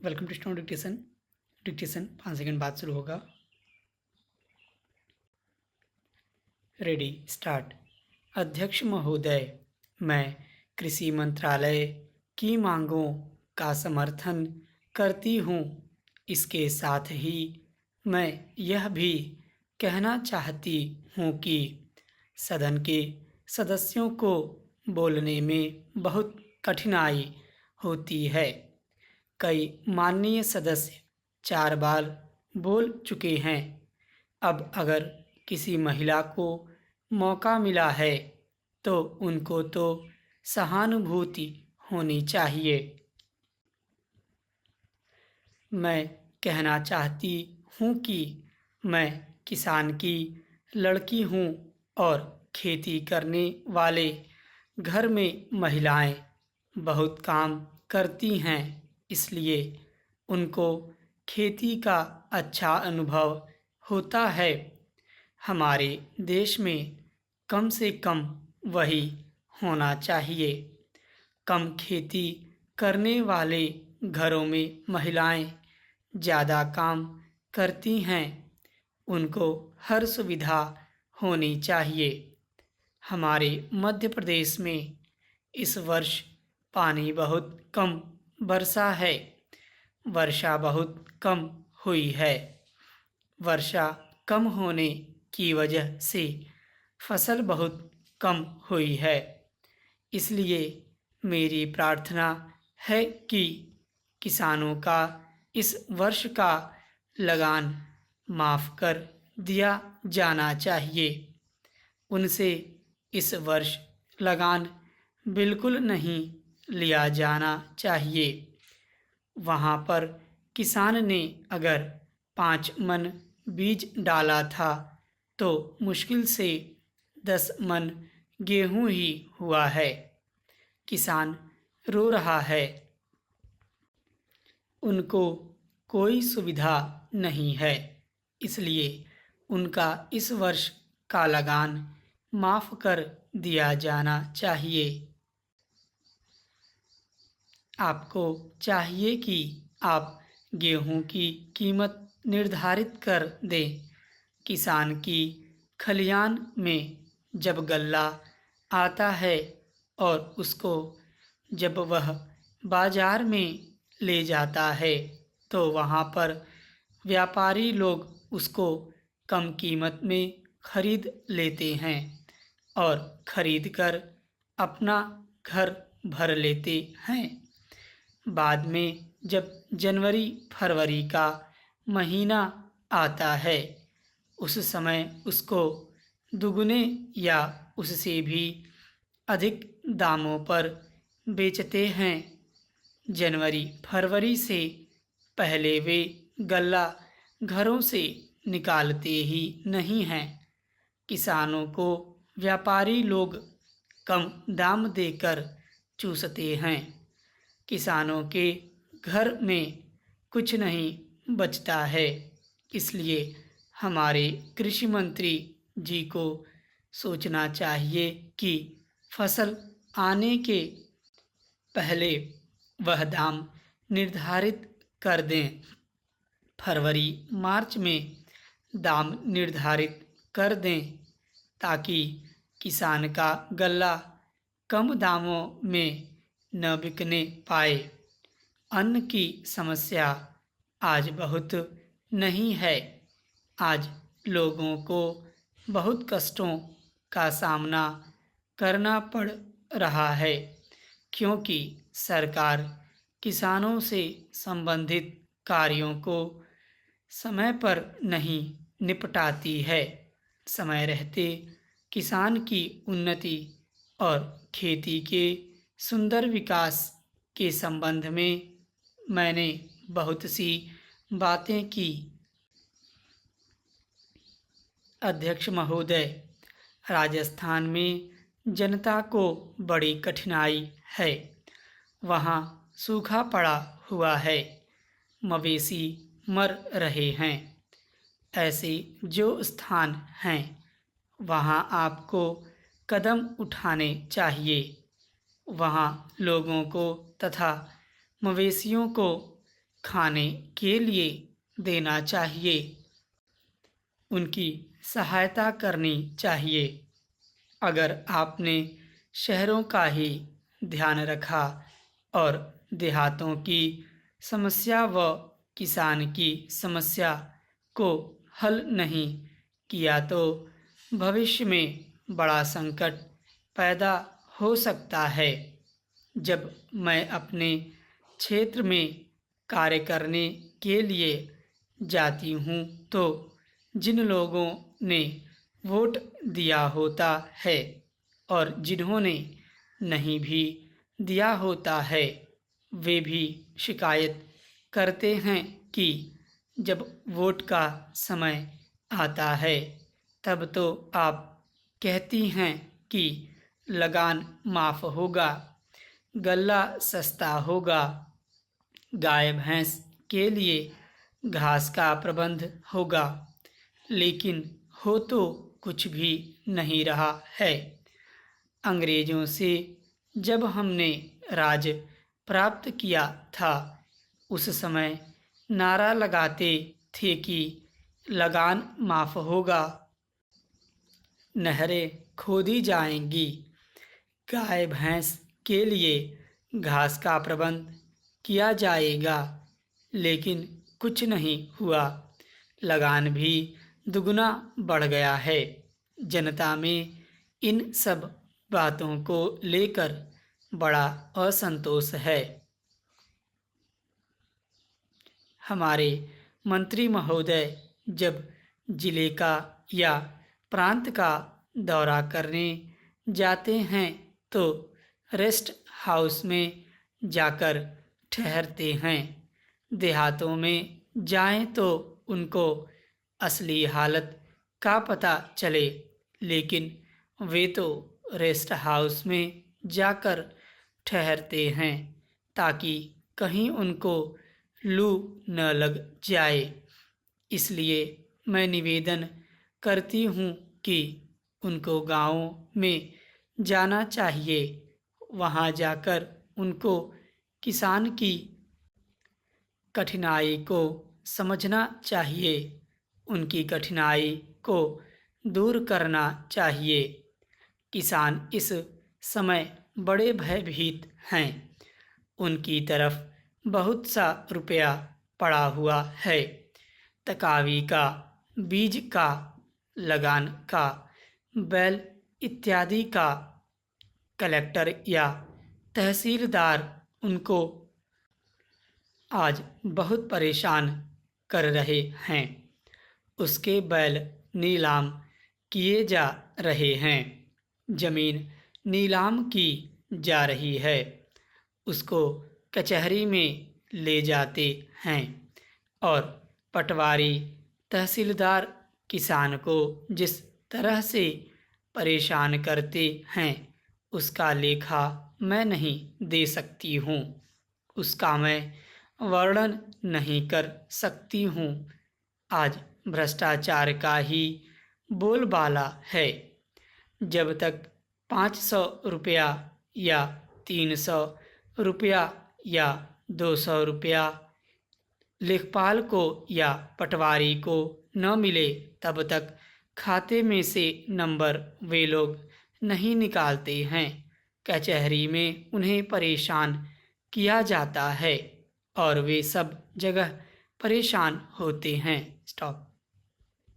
Welcome to stone dictation. Dictation 5 second बाद शुरू होगा। Ready start. अध्यक्ष महोदय, मैं कृषि मंत्रालय की मांगों का समर्थन करती हूँ। इसके साथ ही मैं यह भी कहना चाहती हूँ कि सदन के सदस्यों को बोलने में बहुत कठिनाई होती है। कई माननीय सदस्य 4 बार बोल चुके हैं। अब अगर किसी महिला को मौका मिला है तो उनको तो सहानुभूति होनी चाहिए। मैं कहना चाहती हूँ कि मैं किसान की लड़की हूँ और खेती करने वाले घर में महिलाएं बहुत काम करती हैं, इसलिए उनको खेती का अच्छा अनुभव होता है। हमारे देश में कम से कम वही होना चाहिए। कम खेती करने वाले घरों में महिलाएं ज़्यादा काम करती हैं, उनको हर सुविधा होनी चाहिए। हमारे मध्य प्रदेश में इस वर्ष पानी बहुत कम बरसा है। वर्षा बहुत कम हुई है। वर्षा कम होने की वजह से फसल बहुत कम हुई है। इसलिए मेरी प्रार्थना है कि किसानों का इस वर्ष का लगान माफ़ कर दिया जाना चाहिए। उनसे इस वर्ष लगान बिल्कुल नहीं लिया जाना चाहिए। वहाँ पर किसान ने अगर 5 मन बीज डाला था तो मुश्किल से 10 मन गेहूं ही हुआ है। किसान रो रहा है। उनको कोई सुविधा नहीं है, इसलिए उनका इस वर्ष का लगान माफ़ कर दिया जाना चाहिए। आपको चाहिए कि आप गेहूं की कीमत निर्धारित कर दें। किसान की खलियान में जब गल्ला आता है और उसको जब वह बाजार में ले जाता है तो वहाँ पर व्यापारी लोग उसको कम कीमत में खरीद लेते हैं और खरीद कर अपना घर भर लेते हैं। बाद में जब जनवरी फरवरी का महीना आता है उस समय उसको दुगने या उससे भी अधिक दामों पर बेचते हैं। जनवरी फरवरी से पहले वे गल्ला घरों से निकालते ही नहीं हैं। किसानों को व्यापारी लोग कम दाम देकर चूसते हैं। किसानों के घर में कुछ नहीं बचता है। इसलिए हमारे कृषि मंत्री जी को सोचना चाहिए कि फसल आने के पहले वह दाम निर्धारित कर दें। फरवरी मार्च में दाम निर्धारित कर दें ताकि किसान का गल्ला कम दामों में न बिकने पाए। अन्न की समस्या आज बहुत नहीं है। आज लोगों को बहुत कष्टों का सामना करना पड़ रहा है क्योंकि सरकार किसानों से संबंधित कार्यों को समय पर नहीं निपटाती है। समय रहते किसान की उन्नति और खेती के सुंदर विकास के संबंध में मैंने बहुत सी बातें की। अध्यक्ष महोदय, राजस्थान में जनता को बड़ी कठिनाई है। वहाँ सूखा पड़ा हुआ है, मवेशी मर रहे हैं। ऐसे जो स्थान हैं वहाँ आपको कदम उठाने चाहिए। वहाँ लोगों को तथा मवेशियों को खाने के लिए देना चाहिए, उनकी सहायता करनी चाहिए। अगर आपने शहरों का ही ध्यान रखा और देहातों की समस्या व किसान की समस्या को हल नहीं किया तो भविष्य में बड़ा संकट पैदा हो सकता है। जब मैं अपने क्षेत्र में कार्य करने के लिए जाती हूँ तो जिन लोगों ने वोट दिया होता है और जिन्होंने नहीं भी दिया होता है, वे भी शिकायत करते हैं कि जब वोट का समय आता है तब तो आप कहती हैं कि लगान माफ़ होगा, गल्ला सस्ता होगा, गाय भैंस के लिए घास का प्रबंध होगा, लेकिन हो तो कुछ भी नहीं रहा है। अंग्रेज़ों से जब हमने राज प्राप्त किया था, उस समय नारा लगाते थे कि लगान माफ़ होगा, नहरें खोदी जाएंगी, गाय भैंस के लिए घास का प्रबंध किया जाएगा, लेकिन कुछ नहीं हुआ। लगान भी दुगना बढ़ गया है। जनता में इन सब बातों को लेकर बड़ा असंतोष है। हमारे मंत्री महोदय जब जिले का या प्रांत का दौरा करने जाते हैं तो रेस्ट हाउस में जाकर ठहरते हैं। देहातों में जाएं तो उनको असली हालत का पता चले, लेकिन वे तो रेस्ट हाउस में जाकर ठहरते हैं ताकि कहीं उनको लू न लग जाए। इसलिए मैं निवेदन करती हूँ कि उनको गाँव में जाना चाहिए। वहाँ जाकर उनको किसान की कठिनाई को समझना चाहिए, उनकी कठिनाई को दूर करना चाहिए। किसान इस समय बड़े भयभीत हैं। उनकी तरफ बहुत सा रुपया पड़ा हुआ है। तकावी का, बीज का, लगान का, बैल इत्यादि का। कलेक्टर या तहसीलदार उनको आज बहुत परेशान कर रहे हैं। उसके बैल नीलाम किए जा रहे हैं, जमीन नीलाम की जा रही है, उसको कचहरी में ले जाते हैं और पटवारी तहसीलदार किसान को जिस तरह से परेशान करते हैं उसका लेखा मैं नहीं दे सकती हूँ, उसका मैं वर्णन नहीं कर सकती हूँ। आज भ्रष्टाचार का ही बोलबाला है। जब तक 500 रुपया या 300 रुपया या 200 रुपया लेखपाल को या पटवारी को न मिले तब तक खाते में से नंबर वे लोग नहीं निकालते हैं। कचहरी में उन्हें परेशान किया जाता है और वे सब जगह परेशान होते हैं। स्टॉप।